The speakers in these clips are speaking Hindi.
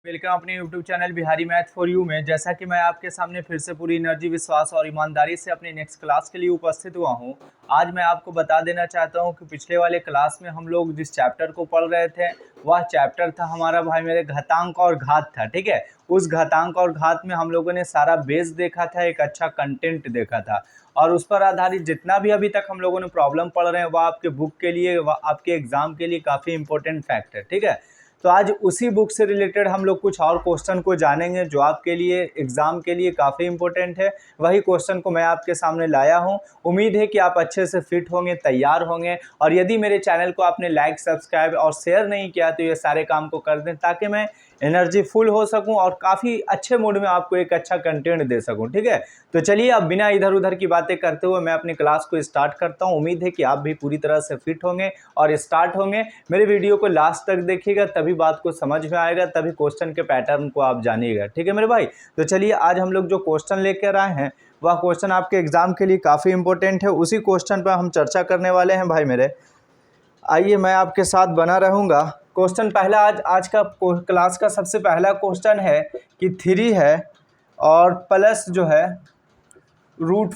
वेलकम अपने YouTube channel Bihari math for you में। जैसा कि मैं आपके सामने फिर से पूरी एनर्जी, विश्वास और ईमानदारी से अपनी नेक्स्ट क्लास के लिए उपस्थित हुआ हूं। आज मैं आपको बता देना चाहता हूं कि पिछले वाले क्लास में हम लोग जिस चैप्टर को पढ़ रहे थे वह चैप्टर था हमारा भाई मेरे घातांक और घात था। ठीक है, उस घातांक और घात में हम लोगों ने सारा बेस देखा था, एक अच्छा कंटेंट देखा था और उस पर आधारित जितना भी अभी तक हम लोगों ने प्रॉब्लम पढ़ रहे हैं वह आपके बुक के लिए, वह आपके एग्जाम के लिए काफ़ी इंपॉर्टेंट फैक्ट है। ठीक है, तो आज उसी बुक से रिलेटेड हम लोग कुछ और क्वेश्चन को जानेंगे जो आपके लिए एग्ज़ाम के लिए काफ़ी इंपॉर्टेंट है। वही क्वेश्चन को मैं आपके सामने लाया हूं। उम्मीद है कि आप अच्छे से फिट होंगे, तैयार होंगे। और यदि मेरे चैनल को आपने लाइक, सब्सक्राइब और शेयर नहीं किया तो ये सारे काम को कर दें ताकि मैं एनर्जी फुल हो सकूं और काफ़ी अच्छे मूड में आपको एक अच्छा कंटेंट दे सकूं। ठीक है, तो चलिए अब बिना इधर उधर की बातें करते हुए मैं अपनी क्लास को स्टार्ट करता हूं। उम्मीद है कि आप भी पूरी तरह से फिट होंगे और स्टार्ट होंगे। मेरे वीडियो को लास्ट तक देखिएगा, तभी बात को समझ में आएगा, तभी क्वेश्चन के पैटर्न को आप जानिएगा। ठीक है मेरे भाई, तो चलिए आज हम लोग जो क्वेश्चन लेकर आए हैं वह क्वेश्चन आपके एग्जाम के लिए काफ़ी इंपॉर्टेंट है। उसी क्वेश्चन पर हम चर्चा करने वाले हैं भाई मेरे। आइए मैं आपके साथ बना रहूँगा। क्वेश्चन पहला आज का क्लास का सबसे पहला क्वेश्चन है कि 3 है और प्लस जो है रूट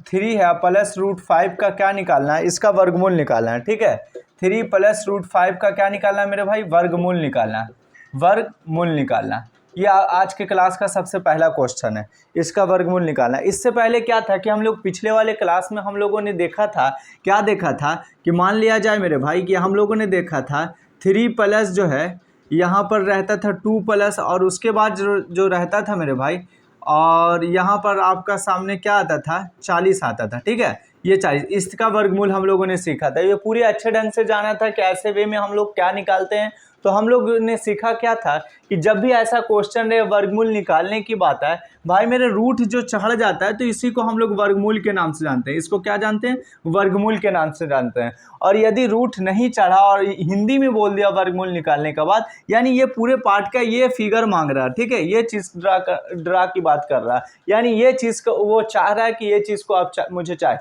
3 है प्लस √5 का क्या निकालना है, इसका वर्गमूल निकालना है। ठीक है, 3 प्लस √5 का क्या निकालना है मेरे भाई, वर्गमूल निकालना है। वर्गमूल निकालना, ये आज के क्लास का सबसे पहला क्वेश्चन है, इसका वर्गमूल निकालना है। इससे पहले क्या था कि हम लोग पिछले वाले क्लास में हम लोगों ने देखा था, क्या देखा था कि मान लिया जाए मेरे भाई कि हम लोगों ने देखा था 3 प्लस जो है यहाँ पर रहता था 2 प्लस और उसके बाद जो रहता था मेरे भाई, और यहाँ पर आपका सामने क्या आता था, 40 आता था। ठीक है, ये 40, इसका वर्गमूल हम लोगों ने सीखा था। ये पूरे अच्छे ढंग से जाना था कि ऐसे वे में हम लोग क्या निकालते हैं। तो हम लोग ने सीखा क्या था कि जब भी ऐसा क्वेश्चन है वर्गमूल निकालने की बात है भाई मेरे, रूट जो चढ़ जाता है तो इसी को हम लोग वर्गमूल के नाम से जानते हैं। इसको क्या जानते हैं, वर्गमूल के नाम से जानते हैं। और यदि रूट नहीं चढ़ा और हिंदी में बोल दिया वर्गमूल निकालने के बाद, यानी ये पूरे पार्ट का ये फिगर मांग रहा है। ठीक है, ये चीज़ ड्रा की बात कर रहा है, यानी ये चीज़ को वो चाह रहा है कि ये चीज़ को आप मुझे चाहे।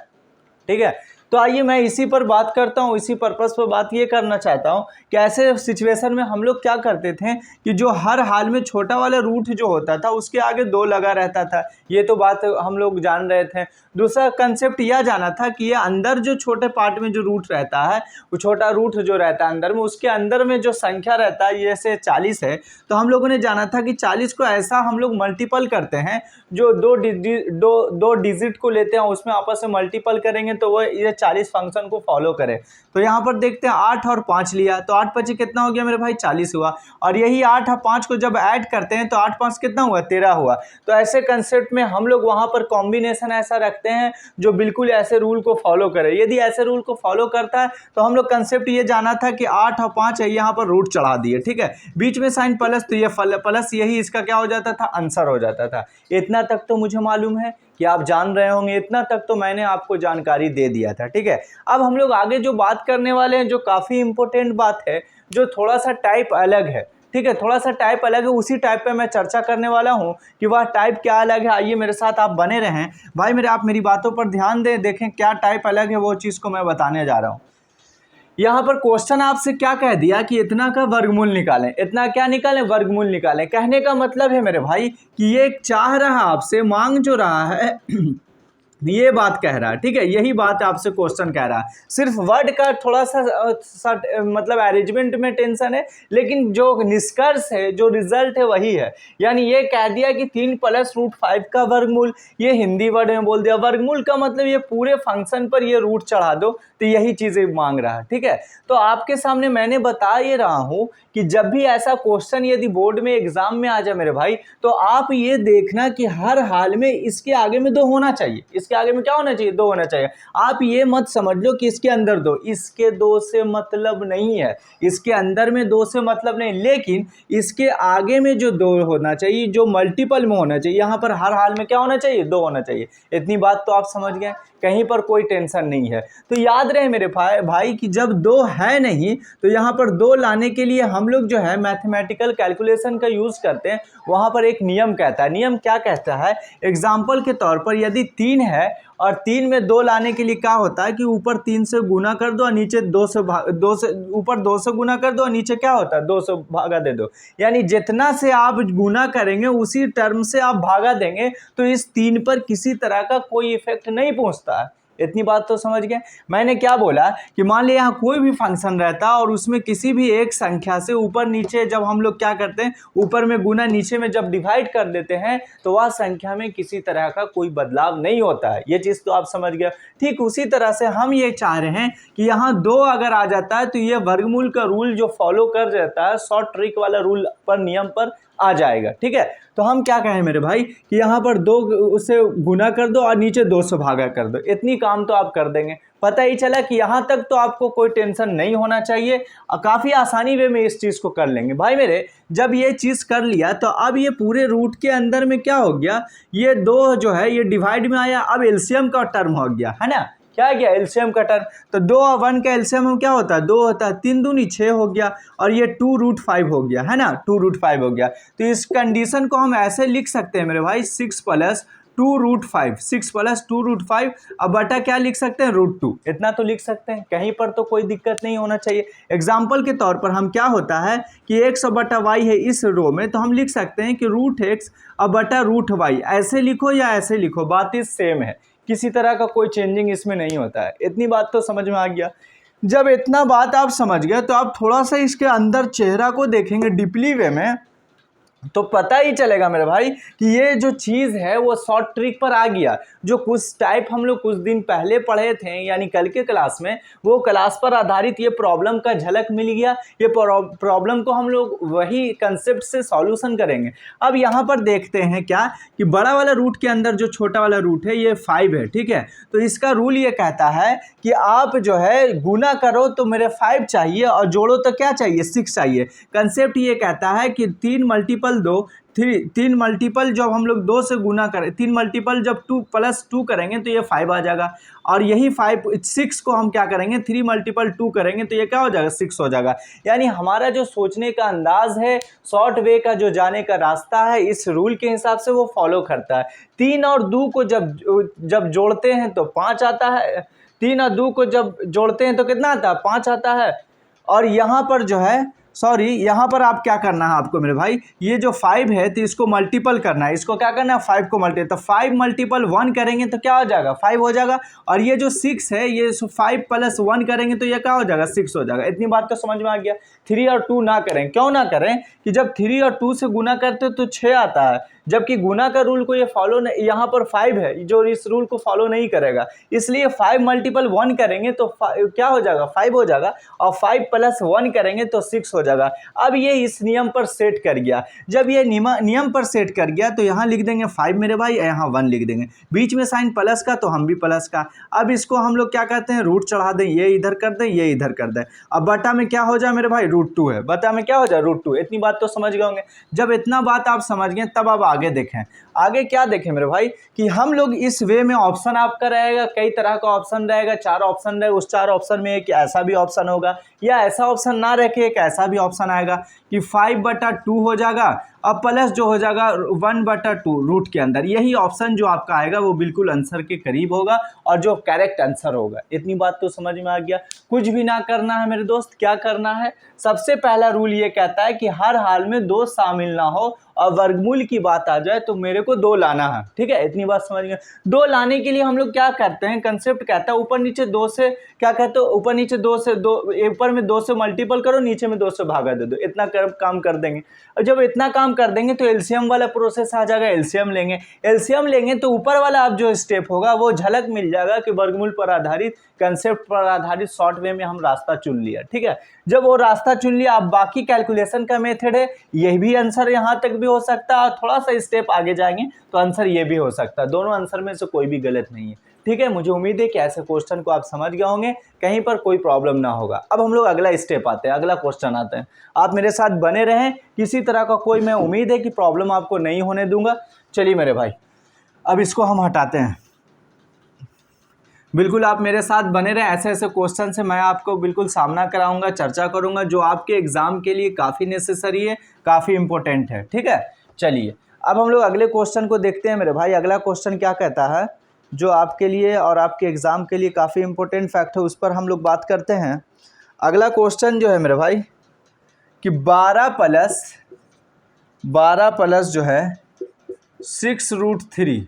ठीक है, तो आइए मैं इसी पर बात करता हूँ, इसी पर्पस पर बात ये करना चाहता हूँ कि ऐसे सिचुएशन में हम लोग क्या करते थे कि जो हर हाल में छोटा वाला रूट जो होता था उसके आगे 2 लगा रहता था। ये तो बात हम लोग जान रहे थे। दूसरा कंसेप्ट यह जाना था कि ये अंदर जो छोटे पार्ट में जो रूट रहता है, वो छोटा रूट जो रहता है अंदर में, उसके अंदर में जो संख्या रहता है जैसे 40 है, तो हम लोगों ने जाना था कि 40 को ऐसा हम लोग मल्टीपल करते हैं, जो दो डिजिट को लेते हैं उसमें आपस में मल्टीपल करेंगे तो वो ये 40 फंक्शन को फॉलो करे। तो यहाँ पर देखते हैं 8 और 5 लिया तो 8 5 कितना हो गया मेरे भाई, 40 हुआ। और यही 8 और 5 को जब ऐड करते हैं तो 8 5 कितना हुआ, 13 हुआ। तो ऐसे कंसेप्ट में हम लोग वहाँ पर कॉम्बिनेशन ऐसा रखते हैं जो बिल्कुल ऐसे रूल को फॉलो करे। यदि ऐसे रूल को फॉलो करता है तो हम लोग कंसेप्ट ये जाना था कि 8 और 5 है, यहाँ पर रूट चढ़ा दिए। ठीक है, बीच में साइन प्लस, तो ये प्लस यही इसका क्या हो जाता था, आंसर हो जाता था। इतना तक तो मुझे मालूम है कि आप जान रहे होंगे, इतना तक तो मैंने आपको जानकारी दे दिया था। ठीक है, अब हम लोग आगे जो बात करने वाले हैं जो काफ़ी इंपॉर्टेंट बात है, जो थोड़ा सा टाइप अलग है। ठीक है, थोड़ा सा टाइप अलग है, उसी टाइप पे मैं चर्चा करने वाला हूं कि वह टाइप क्या अलग है। आइए मेरे साथ आप बने रहें भाई मेरे, आप मेरी बातों पर ध्यान दें, देखें क्या टाइप अलग है, वो चीज़ को मैं बताने जा रहा हूँ। यहाँ पर क्वेश्चन आपसे क्या कह दिया कि इतना का वर्गमूल निकालें, इतना क्या निकालें, वर्गमूल निकालें। कहने का मतलब है मेरे भाई कि ये चाह रहा आपसे, मांग जो रहा है ये बात कह रहा है। ठीक है, यही बात आपसे क्वेश्चन कह रहा है। सिर्फ वर्ड का थोड़ा सा मतलब अरेंजमेंट में टेंशन है, लेकिन जो निष्कर्ष है, जो रिजल्ट है वही है। यानी ये कह दिया कि 3 प्लस √5 का वर्गमूल, ये हिंदी वर्ड में बोल दिया। वर्गमूल का मतलब ये पूरे फंक्शन पर ये रूट चढ़ा दो, तो यही चीज़ें मांग रहा है। ठीक है, तो आपके सामने मैंने बता ये रहा हूँ कि जब भी ऐसा क्वेश्चन यदि बोर्ड में एग्जाम में आ जाए मेरे भाई, तो आप ये देखना कि हर हाल में इसके आगे में 2 होना चाहिए। इसके आगे में क्या होना चाहिए, 2 होना चाहिए। आप ये मत समझ लो कि इसके अंदर 2, इसके 2 से मतलब नहीं है, इसके अंदर में 2 से मतलब नहीं, लेकिन इसके आगे में जो 2 होना चाहिए, जो मल्टीपल में होना चाहिए, यहाँ पर हर हाल में क्या होना चाहिए, 2 होना चाहिए। इतनी बात तो आप समझ गए, कहीं पर कोई टेंशन नहीं है। तो याद रहे मेरे भाई कि जब 2 है नहीं तो यहाँ पर 2 लाने के लिए हम लोग जो है मैथमेटिकल कैलकुलेशन का यूज़ करते हैं। वहाँ पर एक नियम कहता है, नियम क्या कहता है, एग्जाम्पल के तौर पर यदि 3 है और 3 में 2 लाने के लिए क्या होता है कि ऊपर 3 से गुना कर दो और नीचे 2 से ऊपर 2 से गुना कर दो और नीचे क्या होता है 2 से भागा दे दो। यानी जितना से आप गुना करेंगे उसी टर्म से आप भागा देंगे, तो इस 3 पर किसी तरह का कोई इफेक्ट नहीं पहुंचता है। इतनी बात तो समझ गए। मैंने क्या बोला कि मान लिया यहाँ कोई भी फंक्शन रहता और उसमें किसी भी एक संख्या से ऊपर नीचे जब हम लोग क्या करते हैं, ऊपर में गुना नीचे में जब डिवाइड कर देते हैं तो वह संख्या में किसी तरह का कोई बदलाव नहीं होता है। ये चीज़ तो आप समझ गए। ठीक उसी तरह से हम ये चाह रहे हैं कि यहाँ 2 अगर आ जाता है तो ये वर्गमूल का रूल जो फॉलो कर जाता है, शॉर्ट ट्रिक वाला रूल पर, नियम पर आ जाएगा। ठीक है, तो हम क्या कहें मेरे भाई कि यहाँ पर 2 उससे गुना कर दो और नीचे 2 से भागा कर दो, इतनी काम तो आप कर देंगे। पता ही चला कि यहाँ तक तो आपको कोई टेंशन नहीं होना चाहिए, काफ़ी आसानी वे में इस चीज़ को कर लेंगे। भाई मेरे जब ये चीज़ कर लिया तो अब ये पूरे रूट के अंदर में क्या हो गया, ये 2 जो है ये डिवाइड में आया, अब एलसीएम का टर्म हो गया है ना। क्या गया एलसीएम का टर्म, तो 2 और 1 का एलसीएम हम क्या होता है 2 होता है, 3 दूनी 6 हो गया और ये 2√5 हो गया है ना, 2√5 हो गया। तो इस कंडीशन को हम ऐसे लिख सकते हैं मेरे भाई 6 + 2√5, 6 + 2√5 अब बटा क्या लिख सकते हैं √2, इतना तो लिख सकते हैं, कहीं पर तो कोई दिक्कत नहीं होना चाहिए। एग्जाम्पल के तौर पर हम क्या होता है कि x बटा y है इस रो में, तो हम लिख सकते हैं कि √x अब बटा √y, ऐसे लिखो या ऐसे लिखो, बात इस सेम है, किसी तरह का कोई चेंजिंग इसमें नहीं होता है। इतनी बात तो समझ में आ गया। जब इतना बात आप समझ गए तो आप थोड़ा सा इसके अंदर चेहरा को देखेंगे डीपली वे में, तो पता ही चलेगा मेरे भाई कि ये जो चीज़ है वो शॉर्ट ट्रिक पर आ गया। जो कुछ टाइप हम लोग कुछ दिन पहले पढ़े थे यानी कल के क्लास में, वो क्लास पर आधारित ये प्रॉब्लम का झलक मिल गया। ये प्रॉब्लम को हम लोग वही कंसेप्ट से सॉल्यूशन करेंगे। अब यहाँ पर देखते हैं क्या कि बड़ा वाला रूट के अंदर जो छोटा वाला रूट है ये 5 है। ठीक है, तो इसका रूल ये कहता है कि आप जो है गुना करो तो मेरे 5 चाहिए और जोड़ो तो क्या चाहिए 6 चाहिए। कंसेप्ट ये कहता है कि 3 मल्टीपल 2, 3 मल्टीपल जब हम लोग 2 से गुना करें, 3 मल्टीपल जब 2 + 2 करेंगे तो ये 5 आ जाएगा, और यही 6 को हम क्या करेंगे 3 × 2 करेंगे तो ये क्या हो जाएगा 6 हो जाएगा। यानी हमारा जो सोचने का अंदाज है, शॉर्ट वे का जो जाने का रास्ता है, इस रूल के हिसाब से वो फॉलो करता है। 3 और 2 को जब जोड़ते हैं तो 5 आता है, 3 और 2 को जब जोड़ते हैं तो कितना आता है 5 आता है। और यहाँ पर जो है यहाँ पर आप क्या करना है आपको मेरे भाई, ये जो 5 है तो इसको मल्टीपल करना है, इसको क्या करना है 5 को मल्टीपल, तो 5 × 1 करेंगे तो क्या हो जाएगा 5 हो जाएगा, और ये जो 6 है ये 5 + 1 करेंगे तो ये क्या हो जाएगा 6 हो जाएगा। इतनी बात तो समझ में आ गया। 3 और 2 ना करें, क्यों ना करें कि जब 3 और 2 से गुना करते तो 6 आता है, जबकि गुना का रूल को ये फॉलो नहीं, यहाँ पर 5 है जो इस रूल को फॉलो नहीं करेगा, इसलिए 5 × 1 करेंगे तो क्या हो जाएगा 5 हो जाएगा, और 5 + 1 करेंगे तो 6 हो जाएगा। अब ये इस नियम पर सेट कर गया। जब ये नियम पर सेट कर गया तो यहाँ लिख देंगे 5 मेरे भाई, यहाँ 1 लिख देंगे, बीच में साइन प्लस का तो हम भी प्लस का। अब इसको हम लोग क्या कहते हैं रूट चढ़ा दें, ये इधर कर दें ये इधर कर दें। अब बटा में क्या हो जाए मेरे भाई √2 है, बटा में क्या हो जाए √2। इतनी बात तो समझ गए होंगे। जब इतना बात आप समझ गए तब अब आगे देखें। आगे क्या देखें मेरे भाई कि हम लोग इस वे में ऑप्शन आपका रहेगा, कई तरह का ऑप्शन रहेगा, 4 ऑप्शन रहेगा, उस 4 ऑप्शन में एक ऐसा भी ऑप्शन होगा, या ऐसा ऑप्शन ना रखे एक ऐसा भी ऑप्शन आएगा कि 5/2 हो जाएगा, अब प्लस जो हो जाएगा 1/2 रूट के अंदर। यही ऑप्शन जो आपका आएगा वो बिल्कुल आंसर के करीब होगा और जो करेक्ट आंसर होगा। इतनी बात तो समझ में आ गया। कुछ भी ना करना है मेरे दोस्त, क्या करना है, सबसे पहला रूल ये कहता है कि हर हाल में 2 शामिल ना हो और वर्गमूल की बात आ जाए तो मेरे को 2 लाना है। ठीक है, इतनी बात समझ गए। 2 लाने के लिए हम लोग क्या करते हैं, कंसेप्ट कहता है ऊपर नीचे 2 से क्या कहते हो, ऊपर नीचे 2 से 2, ऊपर में 2 से मल्टीपल करो, नीचे में 2 से भागा दे दो, इतना काम कर देंगे। और जब इतना काम कर देंगे तो एलसीएम वाला प्रोसेस आ जाएगा। एलसीएम लेंगे तो ऊपर वाला अब जो स्टेप होगा वो झलक मिल जाएगा कि वर्गमूल पर आधारित, कंसेप्ट पर आधारित शॉर्ट वे में हम रास्ता चुन लिया। ठीक है, जब वो रास्ता चुन लिया, अब बाकी कैलकुलेशन का मेथड है, यह भी आंसर यहाँ तक भी हो सकता है, और थोड़ा सा स्टेप आगे जाएंगे तो आंसर ये भी हो सकता है। दोनों आंसर में से कोई भी गलत नहीं है। ठीक है, मुझे उम्मीद है कि ऐसे क्वेश्चन को आप समझ गए होंगे, कहीं पर कोई प्रॉब्लम ना होगा। अब हम लोग अगला स्टेप आते हैं, अगला क्वेश्चन आते हैं। आप मेरे साथ बने रहें, किसी तरह का कोई, मैं उम्मीद है कि प्रॉब्लम आपको नहीं होने दूंगा। चलिए मेरे भाई, अब इसको हम हटाते हैं। बिल्कुल आप मेरे साथ बने रहें, ऐसे ऐसे क्वेश्चन से मैं आपको बिल्कुल सामना कराऊंगा, चर्चा करूंगा, जो आपके एग्जाम के लिए काफ़ी नेसेसरी है, काफ़ी इंपॉर्टेंट है। ठीक है, चलिए अब हम लोग अगले क्वेश्चन को देखते हैं मेरे भाई। अगला क्वेश्चन क्या कहता है जो आपके लिए और आपके एग्ज़ाम के लिए काफ़ी इम्पोर्टेंट फैक्ट है, उस पर हम लोग बात करते हैं। अगला क्वेश्चन जो है मेरे भाई कि 12 प्लस जो है 6√3,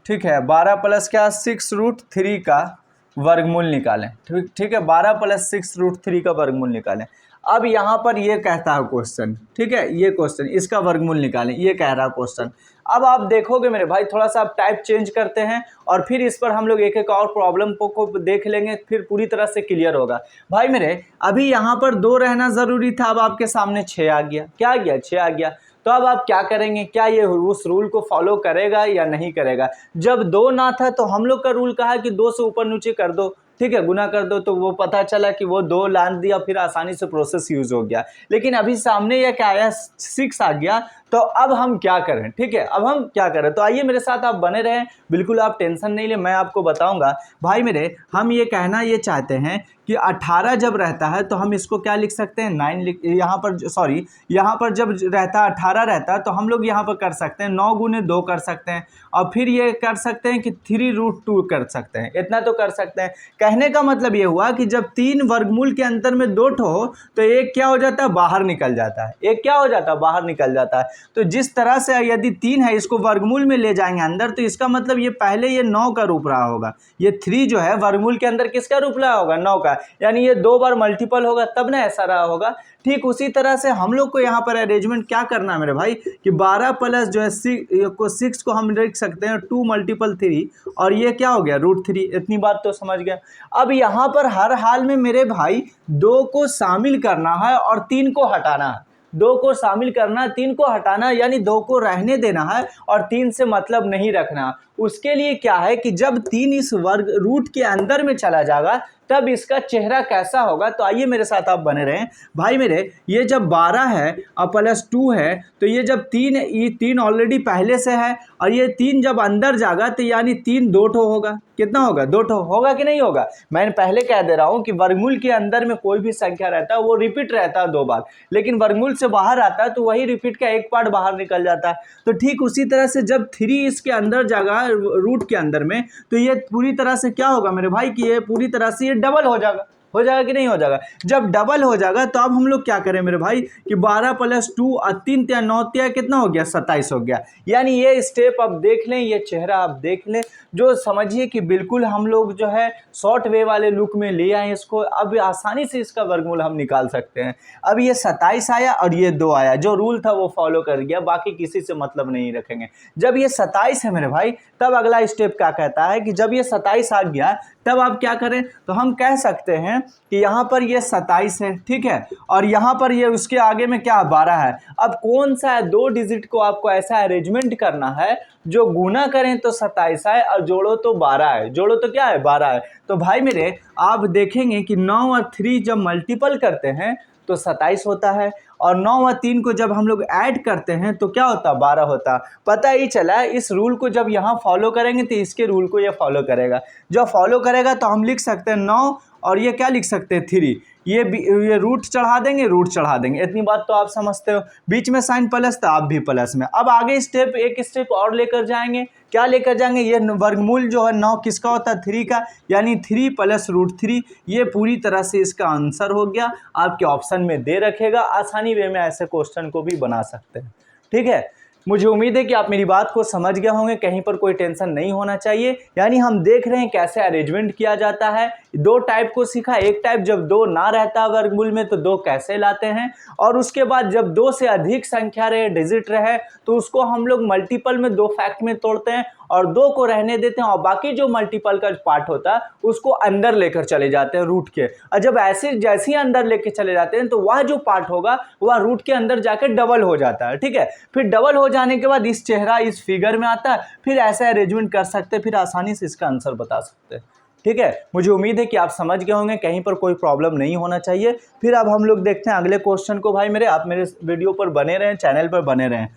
ठीक है, 12 प्लस क्या 6√3 का वर्गमूल निकालें। ठीक है, 12 प्लस 6√3 का वर्गमूल निकालें। अब यहाँ पर ये कहता है क्वेश्चन, ठीक है, ये क्वेश्चन इसका वर्गमूल निकालें, ये कह रहा है क्वेश्चन। अब आप देखोगे मेरे भाई, थोड़ा सा आप टाइप चेंज करते हैं और फिर इस पर हम लोग एक एक और प्रॉब्लम को देख लेंगे, फिर पूरी तरह से क्लियर होगा। भाई मेरे अभी यहाँ पर 2 रहना ज़रूरी था, अब आपके सामने 6 आ गया। क्या आ गया? 6 आ गया। तो अब आप क्या करेंगे? क्या ये उस रूल को फॉलो करेगा या नहीं करेगा? जब 2 ना था तो हम लोग का रूल कहा कि 2 से ऊपर नीचे कर दो, ठीक है, गुना कर दो, तो वो पता चला कि वो 2 लान दिया, फिर आसानी से प्रोसेस यूज हो गया। लेकिन अभी सामने यह क्या आया? 6 आ गया। तो अब हम क्या करें? ठीक है, अब हम क्या करें? तो आइए मेरे साथ आप बने रहें, बिल्कुल आप टेंशन नहीं ले, मैं आपको बताऊंगा। भाई मेरे हम ये कहना ये चाहते हैं कि 18 जब रहता है तो हम इसको क्या लिख सकते हैं? 9 लिख, यहाँ पर सॉरी, यहाँ पर जब रहता है 18 रहता है तो हम लोग यहाँ पर कर सकते हैं 9 गुने 2 कर सकते हैं, और फिर ये कर सकते हैं कि 3√2 कर सकते हैं, इतना तो कर सकते हैं। कहने का मतलब ये हुआ कि जब 3 वर्गमूल के अंतर में 2 ठो हो तो एक क्या हो जाता है? बाहर निकल जाता है। एक क्या हो जाता है? बाहर निकल जाता है। तो जिस तरह से यदि 3 है इसको वर्गमूल में ले जाएंगे अंदर, तो इसका मतलब ये पहले ये 9 का रूप रहा होगा। ये 3 जो है वर्गमूल के अंदर किसका रूप रहा होगा? 9 का, यानी ये 2 बार मल्टीपल होगा तब ना ऐसा रहा होगा। ठीक उसी तरह से हम लोग को यहाँ पर अरेंजमेंट क्या करना है मेरे भाई कि 12 प्लस जो है 6 को हम लिख सकते हैं 2 × 3, और ये क्या हो गया? √3। इतनी बात तो समझ गया। अब यहाँ पर हर हाल में मेरे भाई 2 को शामिल करना है और 3 को हटाना है। 2 को शामिल करना, 3 को हटाना, यानी 2 को रहने देना है और 3 से मतलब नहीं रखना। उसके लिए क्या है कि जब 3 इस वर्ग रूट के अंदर में चला जाएगा तब इसका चेहरा कैसा होगा? तो आइए मेरे साथ आप बने रहें। भाई मेरे ये जब 12 है और प्लस 2 है तो ये जब 3, ये 3 ऑलरेडी पहले से है और ये 3 जब अंदर जाएगा तो यानी 3 2 ठो होगा। कितना होगा? 2 ठो होगा कि नहीं होगा? मैंने पहले कह दे रहा हूँ कि वर्गमूल के अंदर में कोई भी संख्या रहता है वो रिपीट रहता है 2 बार, लेकिन वर्गमूल से बाहर आता है तो वही रिपीट का एक पार्ट बाहर निकल जाता है। तो ठीक उसी तरह से जब 3 इसके अंदर जाएगा रूट के अंदर में तो ये पूरी तरह से क्या होगा मेरे भाई कि ये पूरी तरह से ये डबल हो जाएगा। हो जाएगा कि नहीं हो जाएगा? जब डबल हो जाएगा तो अब हम लोग क्या करें मेरे भाई कि 12 + 2 और 3 × 9 = कितना हो गया? 27 हो गया। यानी ये स्टेप आप देख लें, ये चेहरा आप देख लें, जो समझिए कि बिल्कुल हम लोग जो है शॉर्ट वे वाले लुक में ले आए इसको। अब आसानी से इसका वर्गमूल हम निकाल सकते हैं। अब ये 27 आया और ये 2 आया, जो रूल था वो फॉलो कर गया, बाकी किसी से मतलब नहीं रखेंगे। जब ये 27 है मेरे भाई तब अगला स्टेप क्या कहता है कि जब ये 27 आ गया तब आप क्या करें? तो हम कह सकते हैं कि यहाँ पर ये 27 है, ठीक है, और यहाँ पर ये उसके आगे में क्या 12 है। अब कौन सा 2 डिजिट को आपको ऐसा अरेंजमेंट करना है जो गुना करें तो 27 है और जोड़ो तो 12 है। जोड़ो तो क्या है? 12 है। तो भाई मेरे आप देखेंगे कि 9 और 3 जब मल्टीपल करते हैं तो 27 होता है, और 9 और 3 को जब हम लोग ऐड करते हैं तो क्या होता? 12 होता। पता ही चला इस रूल को जब यहाँ फॉलो करेंगे तो इसके रूल को ये फॉलो करेगा। जब फॉलो करेगा तो हम लिख सकते हैं 9 और ये क्या लिख सकते हैं? 3। ये रूट चढ़ा देंगे, रूट चढ़ा देंगे। इतनी बात तो आप समझते हो। बीच में साइन प्लस तो आप भी प्लस में। अब आगे एक स्टेप और लेकर जाएंगे। क्या लेकर जाएंगे? ये वर्गमूल जो है 9 किसका होता है? 3 का, यानी 3 + √3। ये पूरी तरह से इसका आंसर हो गया। आपके ऑप्शन में दे रखेगा, आसानी वे में ऐसे क्वेश्चन को भी बना सकते हैं। ठीक है, मुझे उम्मीद है कि आप मेरी बात को समझ गए होंगे, कहीं पर कोई टेंशन नहीं होना चाहिए। यानी हम देख रहे हैं कैसे अरेंजमेंट किया जाता है। 2 टाइप को सीखा। एक टाइप जब 2 ना रहता वर्गमूल में तो 2 कैसे लाते हैं, और उसके बाद जब 2 से अधिक संख्या रहे, डिजिट रहे, तो उसको हम लोग मल्टीपल में 2 फैक्ट में तोड़ते हैं और 2 को रहने देते हैं, और बाकी जो मल्टीपल का पार्ट होता है उसको अंदर लेकर चले जाते हैं रूट के। और जब ऐसे जैसे ही अंदर लेकर चले जाते हैं तो वह जो पार्ट होगा वह रूट के अंदर जाकर डबल हो जाता है। ठीक है, फिर डबल हो जाने के बाद इस चेहरा इस फिगर में आता है। फिर ऐसे अरेंजमेंट कर सकते हैं, फिर आसानी से इसका आंसर बता सकते हैं। ठीक है, मुझे उम्मीद है कि आप समझ गए होंगे, कहीं पर कोई प्रॉब्लम नहीं होना चाहिए। फिर अब हम लोग देखते हैं अगले क्वेश्चन को। भाई मेरे आप मेरे वीडियो पर बने रहें, चैनल पर बने रहें।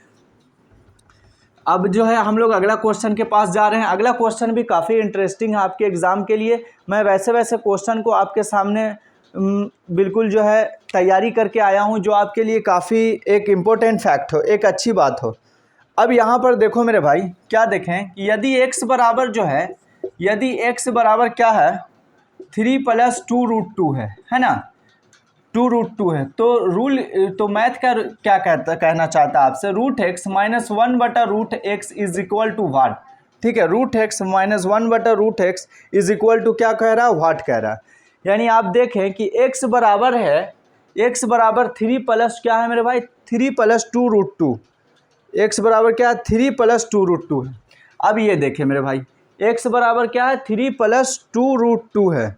अब जो है हम लोग अगला क्वेश्चन के पास जा रहे हैं। अगला क्वेश्चन भी काफ़ी इंटरेस्टिंग है आपके एग्ज़ाम के लिए। मैं वैसे क्वेश्चन को आपके सामने बिल्कुल जो है तैयारी करके आया हूं, जो आपके लिए काफ़ी एक इम्पोर्टेंट फैक्ट हो, एक अच्छी बात हो। अब यहाँ पर देखो मेरे भाई, क्या देखें कि यदि x बराबर जो है, यदि x बराबर क्या है 3 + 2√2 है ना, 2√2 है, तो रूल तो मैथ का क्या कहना चाहता है आपसे, √x - 1/√x is equal to what. ठीक है, √x - 1/√x is equal to क्या कह रहा है, वाट कह रहा है। यानी आप देखें कि x बराबर है, x बराबर 3 प्लस क्या है मेरे भाई 3 + 2√2, x बराबर क्या है 3 + 2√2 है। अब ये देखें मेरे भाई, x बराबर क्या है 3 + 2√2 है,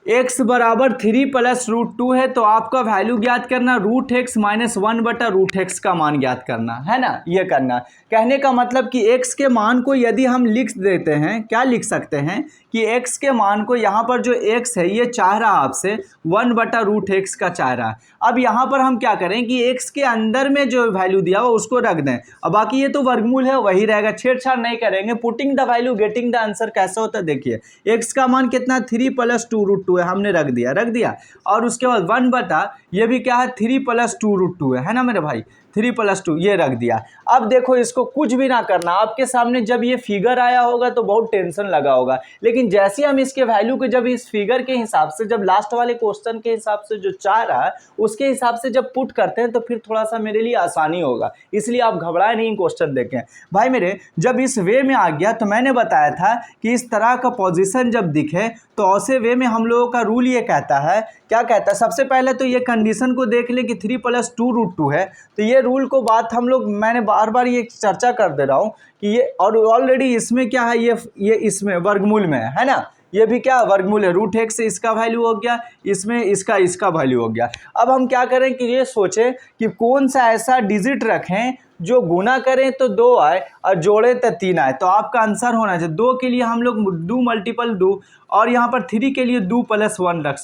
x बराबर 3 + √2 है, तो आपका वैल्यू ज्ञात करना √x - 1/√x का मान ज्ञात करना है ना, ये करना। कहने का मतलब कि x के मान को यदि हम लिख देते हैं, क्या लिख सकते हैं कि x के मान को यहाँ पर जो x है ये चाह रहा आपसे 1/√x का चाह रहा है। अब यहाँ पर हम क्या करें कि x के अंदर में जो वैल्यू दिया हो उसको रख दें, अब बाकी ये तो वर्गमूल है वही रहेगा, छेड़छाड़ नहीं करेंगे। Putting the value getting the answer कैसा होता है देखिए, x का मान कितना 3 + 2√2 है, हमने रख दिया और उसके बाद 1 बटा ये भी क्या है 3 + 2√2 है ना मेरे भाई, 3 + 2 ये रख दिया। अब देखो इसको कुछ भी ना करना, आपके सामने जब ये फिगर आया होगा तो बहुत टेंशन लगा होगा, लेकिन जैसे हम इसके वैल्यू को जब इस फिगर के हिसाब से, जब लास्ट वाले क्वेश्चन के हिसाब से जो चाह रहा है उसके हिसाब से जब पुट करते हैं तो फिर थोड़ा सा मेरे लिए आसानी होगा, इसलिए आप घबराए नहीं क्वेश्चन देखें भाई मेरे। जब इस वे में आ गया तो मैंने बताया था कि इस तरह का पोजीशन जब दिखे तो ऐसे वे में हम लोगों का रूल ये कहता है, क्या कहता है, सबसे पहले तो ये कंडीशन को देख ले कि 3 + 2√2 है, तो ये रूल को बात हम लोग, मैंने बार बार ये चर्चा कर दे रहा हूँ कि ये, और ऑलरेडी इसमें क्या है ये इसमें वर्गमूल में है ना, ये भी क्या वर्गमूल है, √x से इसका वैल्यू हो गया, इसमें इसका वैल्यू हो गया। अब हम क्या करें कि ये सोचें कि कौन सा ऐसा डिजिट रखें जो गुना करें तो 2 आए और जोड़े तो 3 आए, तो आपका आंसर होना चाहिए 2 के लिए हम लोग 2 × 2 और यहाँ पर 3 के लिए 2 + 1 रख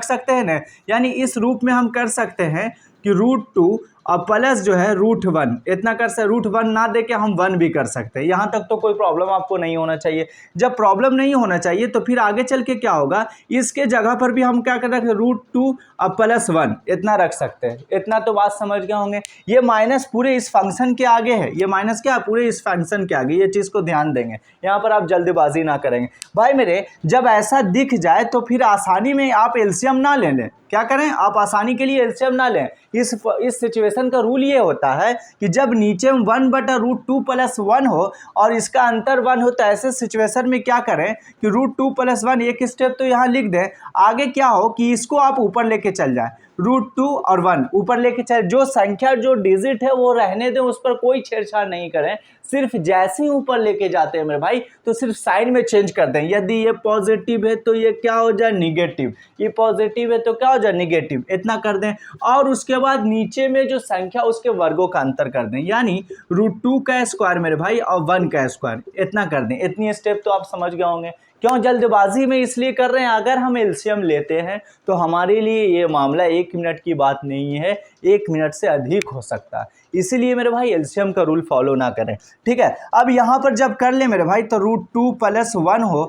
सकते हैं ना। यानी इस रूप में हम कर सकते हैं कि √2 और प्लस जो है √1 इतना कर सकते, √1 ना दे के हम 1 भी कर सकते हैं। यहाँ तक तो कोई प्रॉब्लम आपको नहीं होना चाहिए। जब प्रॉब्लम नहीं होना चाहिए तो फिर आगे चल के क्या होगा, इसके जगह पर भी हम क्या कर रखें √2 और +1 इतना रख सकते हैं। इतना तो बात समझ गए होंगे। ये माइनस पूरे इस फंक्शन के आगे है, ये माइनस क्या पूरे इस फंक्शन के आगे, ये चीज़ को ध्यान देंगे, यहाँ पर आप जल्दबाजी ना करेंगे भाई मेरे। जब ऐसा दिख जाए तो फिर आसानी में आप एलसीएम ना ले लें, क्या करें आप आसानी के लिए एलसीएम ना लें। इस सिचुएशन का रूल ये होता है कि जब नीचे 1/√2 + 1 हो और इसका अंतर 1 हो, तो ऐसे सिचुएशन में क्या करें कि √2 + 1 एक स्टेप तो यहाँ लिख दें, आगे क्या हो कि इसको आप ऊपर लेके चल जाए, √2 और 1 ऊपर लेके चल, जो संख्या जो डिजिट है वो रहने दें, उस पर कोई छेड़छाड़ नहीं करें। सिर्फ जैसे ही ऊपर लेके जाते हैं मेरे भाई तो सिर्फ साइन में चेंज कर दें। यदि ये पॉजिटिव है तो ये क्या हो जाए निगेटिव, ये पॉजिटिव है तो क्या हो जाए निगेटिव, इतना कर दें। और उसके बाद नीचे में जो संख्या उसके वर्गों का अंतर कर दें, यानी √2 का स्क्वायर मेरे भाई और 1 का स्क्वायर, इतना कर दें। इतनी स्टेप तो आप समझ गए होंगे। क्यों जल्दबाजी में इसलिए कर रहे हैं, अगर हम एलसीएम लेते हैं तो हमारे लिए ये मामला 1 मिनट की बात नहीं है, 1 मिनट से अधिक हो सकता है। इसीलिए मेरे भाई एलसीएम का रूल फॉलो ना करें, ठीक है। अब यहाँ पर जब कर ले मेरे भाई तो √2 + 1 हो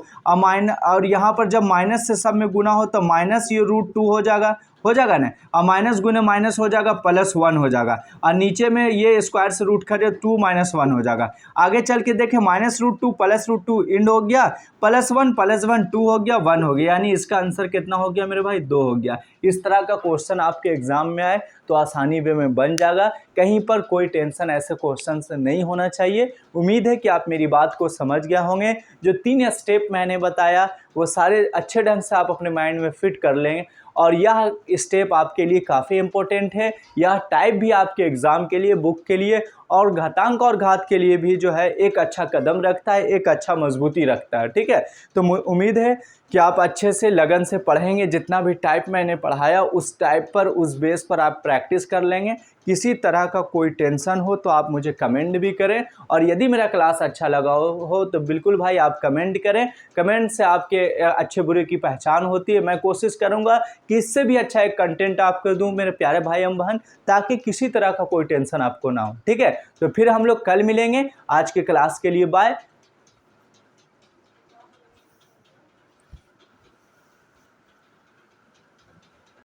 और यहाँ पर जब माइनस से सब में गुना हो तो माइनस ये √2 हो जाएगा ना, और माइनस गुने माइनस हो जाएगा +1 हो जाएगा, और नीचे में ये स्क्वायर से रूट खड़े 2 - 1 हो जाएगा। आगे चल के देखें -√2 + √2 इंड हो गया, +1 + 1 2 हो गया, 1 हो गया, यानी इसका आंसर कितना हो गया मेरे भाई 2 हो गया। इस तरह का क्वेश्चन आपके एग्जाम में आए तो आसानी वे में बन जाएगा, कहीं पर कोई टेंशन ऐसे क्वेश्चन से नहीं होना चाहिए। उम्मीद है कि आप मेरी बात को समझ गए होंगे। जो 3 स्टेप मैंने बताया वो सारे अच्छे ढंग से आप अपने माइंड में फिट कर लें, और यह स्टेप आपके लिए काफ़ी इम्पोर्टेंट है। यह टाइप भी आपके एग्ज़ाम के लिए, बुक के लिए और घातांक और घात के लिए भी जो है एक अच्छा कदम रखता है, एक अच्छा मजबूती रखता है, ठीक है। तो उम्मीद है कि आप अच्छे से लगन से पढ़ेंगे, जितना भी टाइप मैंने पढ़ाया उस टाइप पर, उस बेस पर आप प्रैक्टिस कर लेंगे। किसी तरह का कोई टेंशन हो तो आप मुझे कमेंट भी करें, और यदि मेरा क्लास अच्छा लगा हो तो बिल्कुल भाई आप कमेंट करें। कमेंट से आपके अच्छे बुरे की पहचान होती है। मैं कोशिश करूंगा कि इससे भी अच्छा एक कंटेंट आपको दूं मेरे प्यारे भाई एवं बहन, ताकि किसी तरह का कोई टेंशन आपको ना हो, ठीक है। तो फिर हम लोग कल मिलेंगे। आज के क्लास के लिए बाय।